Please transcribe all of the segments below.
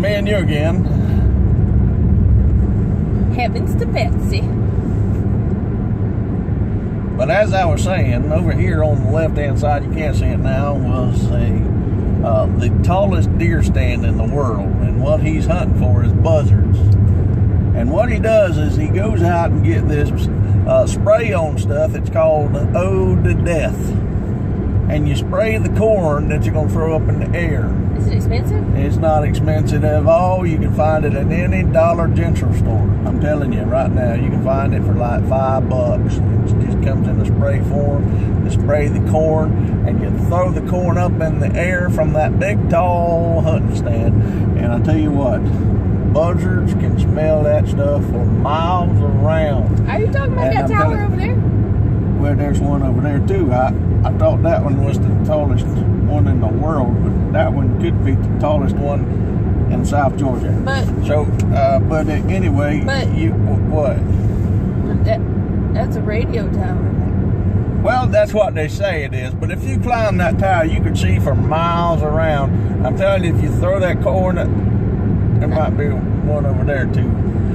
me and you again. Heavens to Betsy. But as I was saying, over here on the left-hand side, you can't see it now, was the tallest deer stand in the world. And what he's hunting for is buzzards. And what he does is he goes out and get this spray-on stuff. It's called Ode to Death. And you spray the corn that you're going to throw up in the air. Is it expensive? It's not expensive at all. You can find it at any Dollar General store. I'm telling you right now, you can find it for like $5. It just comes in a spray form. You spray the corn and you throw the corn up in the air from that big tall hunting stand. And I tell you what, buzzards can smell that stuff for miles around. Are you talking about that tower over there? Well, there's one over there too. I thought that one was the tallest one in the world, but that one could be the tallest one in South Georgia. But anyway, what? That's a radio tower. Well, that's what they say it is. But if you climb that tower, you can see for miles around. I'm telling you, if you throw that corn, there might be one over there too.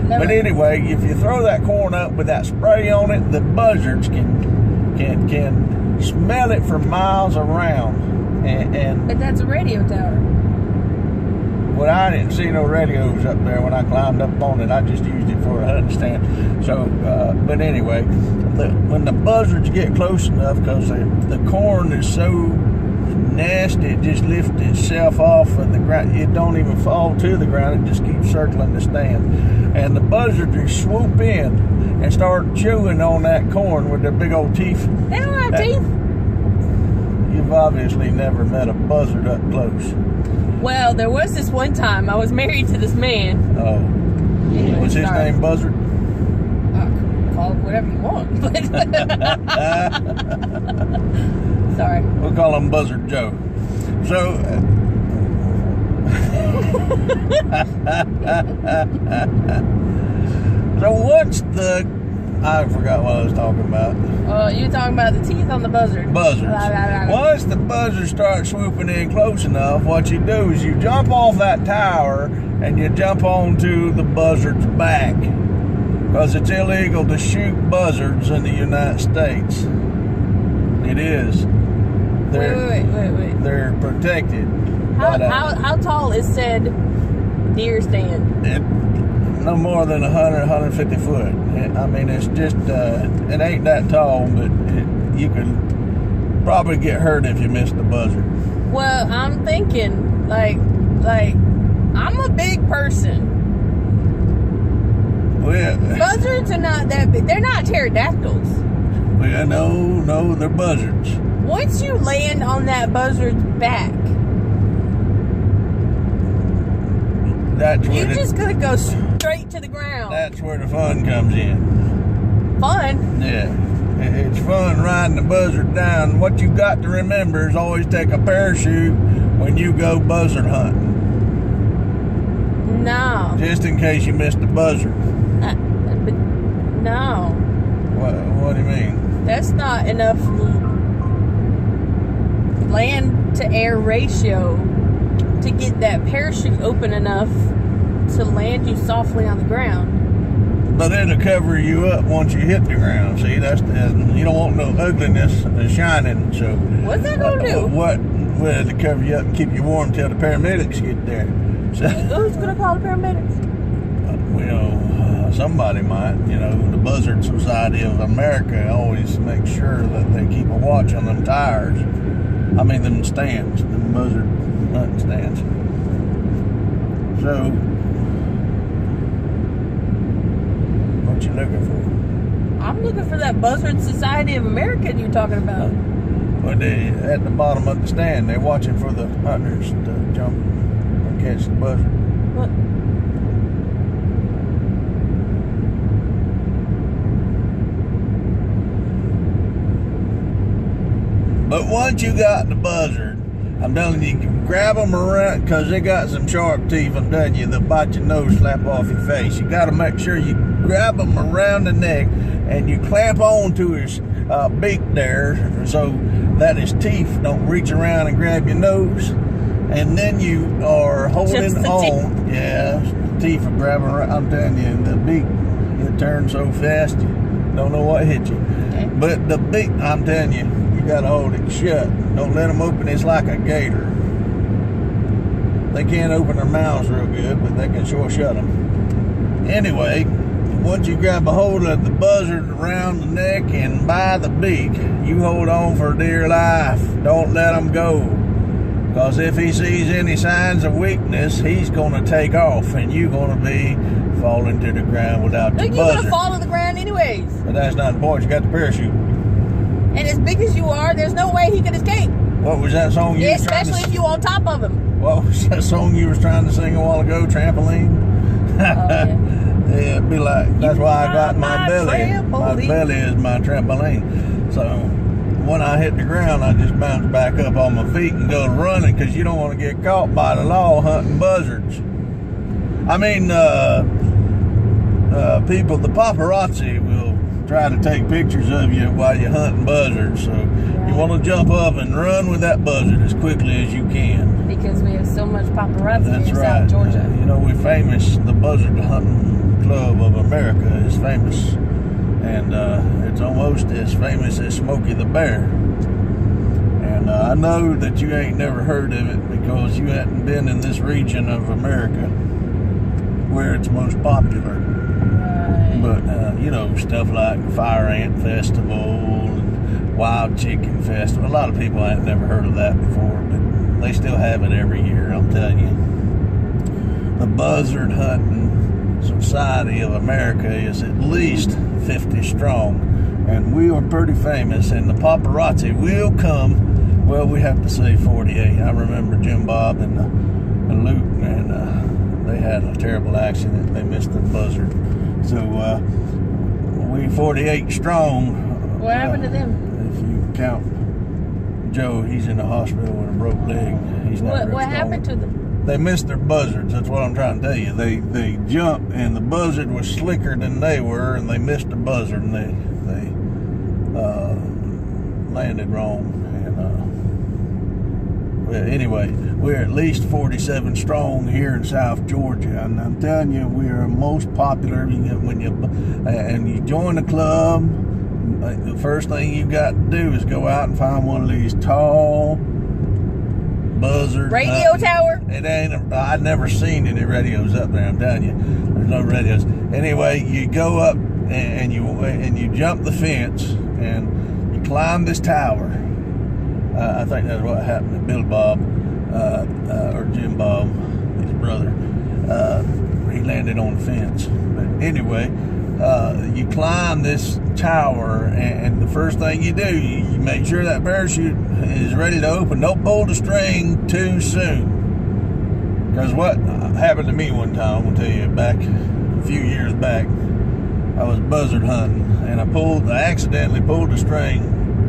No. But anyway, if you throw that corn up with that spray on it, the buzzards can smell it for miles around. But that's a radio tower. Well, I didn't see no radios up there when I climbed up on it. I just used it for a hunting stand. So, but anyway, when the buzzards get close enough, because the corn is so nasty, it just lifts itself off of the ground. It don't even fall to the ground. It just keeps circling the stand. And the buzzards just swoop in and start chewing on that corn with their big old teeth. They don't have teeth. You've obviously never met a buzzard up close. Well, there was this one time I was married to this man. Oh. Anyway, was his name Buzzard? Call it whatever you want. But sorry. We'll call him Buzzard Joe. So, so what's I forgot what I was talking about. Oh, you're talking about the teeth on the buzzard. Buzzards. Once the buzzards start swooping in close enough, what you do is you jump off that tower and you jump onto the buzzard's back. Because it's illegal to shoot buzzards in the United States. It is. Wait. They're protected. How tall is said deer stand? No more than 100, 150 foot. I mean, it's just, it ain't that tall, but you could probably get hurt if you miss the buzzard. Well, I'm thinking, like, I'm a big person. Well, buzzards are not that big. They're not pterodactyls. Well, no, they're buzzards. Once you land on that buzzard's back, you're just gonna go straight to the ground. That's where the fun comes in. Fun? Yeah. It's fun riding the buzzard down. What you got to remember is always take a parachute when you go buzzard hunting. No. Just in case you missed the buzzard. But no. What do you mean? That's not enough land to air ratio to get that parachute open enough to land you softly on the ground. But it'll cover you up once you hit the ground. See, you don't want no ugliness shining. So what's that gonna do? Well, to cover you up and keep you warm till the paramedics get there. So, who's gonna call the paramedics? Well, somebody might. You know, the Buzzard Society of America always makes sure that they keep a watch on them tires. I mean, them stands, them buzzard hunting stands. So, what you looking for? I'm looking for that Buzzard Society of America you're talking about. Well, at the bottom of the stand, they're watching for the hunters to jump and catch the buzzard. What? But once you got the buzzard, I'm telling you, you can grab them around, because they got some sharp teeth, I'm telling you, they'll bite your nose, slap off your face. You got to make sure you grab them around the neck and you clamp on to his beak there so that his teeth don't reach around and grab your nose. and then you are holding on. Yeah, teeth are grabbing around. I'm telling you, the beak, it turns so fast you don't know what hit you. Okay. But the beak, I'm telling you, you gotta hold it shut. Don't let them open. It's like a gator. They can't open their mouths real good, but they can sure shut them. Anyway, once you grab a hold of the buzzard around the neck and by the beak, you hold on for dear life. Don't let him go. Because if he sees any signs of weakness, he's going to take off, and you're going to be falling to the ground without your Look, buzzard. you're going to fall to the ground anyways. But that's not the point. You got the parachute. And as big as you are, there's no way he could escape. What was that song you were trying to Especially if you on top of him. What was that song you was trying to sing a while ago? Trampoline? Yeah. Yeah, it'd be like, that's why I got my belly. trampoline. My belly is my trampoline. So when I hit the ground, I just bounce back up on my feet and go running, because you don't want to get caught by the law hunting buzzards. I mean, people, the paparazzi will try to take pictures of you while you're hunting buzzards. So you want to jump up and run with that buzzard as quickly as you can. Because we have so much paparazzi That's in right. South Georgia. You know, we're famous. The Buzzard Hunting Club of America is famous. And it's almost as famous as Smokey the Bear. And I know that you ain't never heard of it because you hadn't been in this region of America where it's most popular. Right. But, you know, stuff like Fire Ant Festival and Wild Chicken Festival. A lot of people ain't never heard of that before, but they still have it every year, I'm telling you. The Buzzard Hunting Society of America is at least 50 strong, and we are pretty famous, and the paparazzi will come. Well, we have to say 48. I remember Jim Bob and Luke, and they had a terrible accident. They missed the buzzard. So we 48 strong. What happened to them? If you count Joe, he's in the hospital with a broke leg. He's not What happened to them? They missed their buzzards. That's what I'm trying to tell you. They jumped, and the buzzard was slicker than they were, and they missed the buzzard, and they landed wrong. And well, anyway, we're at least 47 strong here in South Georgia, and I'm telling you, we are most popular. When you join the club, the first thing you got to do is go out and find one of these tall buzzard radio tower. It ain't. I've never seen any radios up there. I'm telling you, there's no radios. Anyway, you go up and you jump the fence and you climb this tower. I think that's what happened to Bill Bob or Jim Bob, his brother. He landed on the fence. But anyway, you climb this tower, and the first thing you do, you make sure that parachute is ready to open. Don't pull the string too soon, because what happened to me one time, I'm gonna tell you, back a few years back, I was buzzard hunting, and I accidentally pulled the string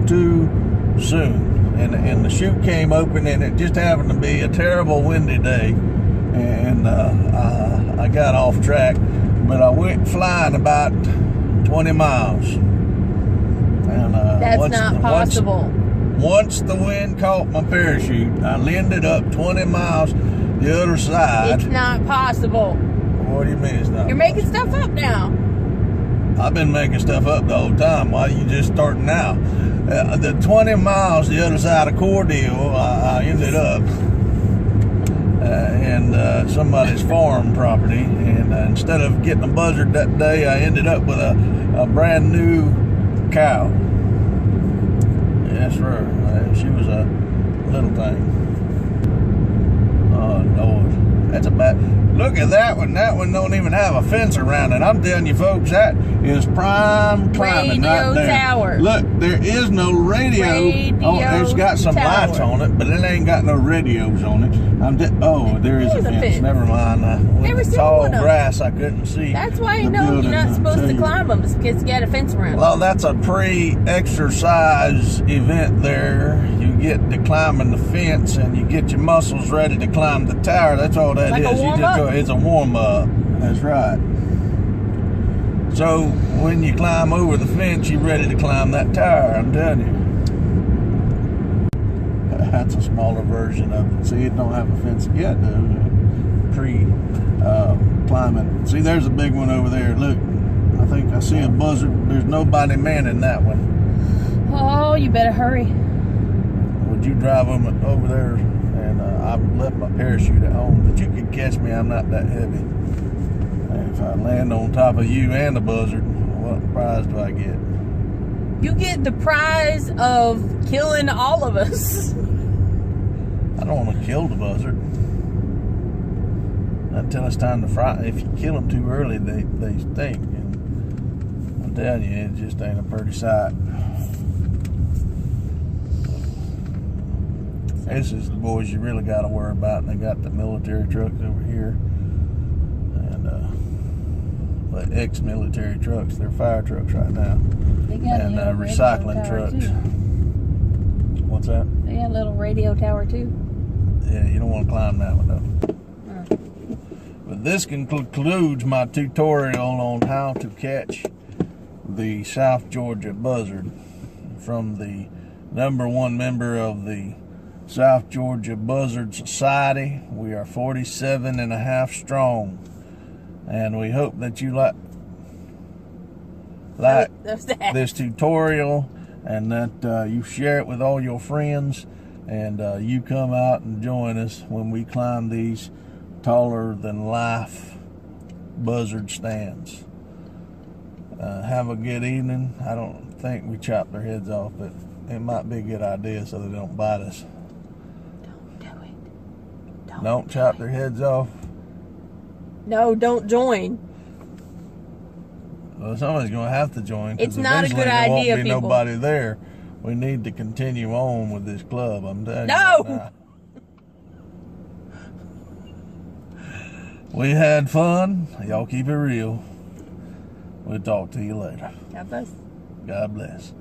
too soon, and the chute came open, and it just happened to be a terrible windy day, and I got off track. But I went flying about 20 miles. And That's not possible. Once the wind caught my parachute, I landed up 20 miles the other side. It's not possible. What do you mean it's not? You're making stuff up now. I've been making stuff up the whole time. Why are you just starting now? The 20 miles the other side of Cordele, I ended up in somebody's farm property, and instead of getting a buzzard that day, I ended up with a brand new cow. Yes, sir. She was a little thing. Oh Lord, that's a bad. Look at that one. That one don't even have a fence around it. I'm telling you, folks, that is prime climbing right there. Tower. Look, there is no radio. Oh, it's got some tower. lights on it, but it ain't got no radios on it. There is a fence. Never mind. Never With seen tall one of them. grass, I couldn't see. That's why you know you're not supposed to climb them, because you got a fence around. Well, that's a pre-exercise event there. You get to climbing the fence, and you get your muscles ready to climb the tower. That's all that Like is. a warm-up? It's a warm-up. That's right. So when you climb over the fence, you're ready to climb that tower. I'm telling you. That's a smaller version of it. See, it don't have a fence yet, though. Tree climbing. See, there's a big one over there. Look, I think I see a buzzard. There's nobody manning that one. Oh, you better hurry. Would you drive them over there? And I've left my parachute at home, but you can catch me. I'm not that heavy. And if I land on top of you and the buzzard, what prize do I get? You get the prize of killing all of us. I don't want to kill the buzzard. Until it's time to fry. If you kill them too early, they stink. And I'm telling you, it just ain't a pretty sight. This is the boys you really got to worry about. And they got the military trucks over here. And but ex-military trucks. They're fire trucks right now. They got and a recycling trucks. Too. What's that? They got a little radio tower too. Yeah, you don't want to climb that one though. But this concludes my tutorial on how to catch the South Georgia buzzard from the #1 member of the South Georgia Buzzard Society. We are 47 and a half strong, and we hope that you like this tutorial, and that you share it with all your friends, and you come out and join us when we climb these taller than life buzzard stands. Have a good evening. I don't think we chop their heads off, but it might be a good idea so they don't bite us. Don't do it. Don't chop their heads off. No, don't join. Well, somebody's going to have to join. It's not a good idea, there won't be people. nobody there. We need to continue on with this club. I'm telling you. No! Right now. We had fun. Y'all keep it real. We'll talk to you later. God bless. God bless.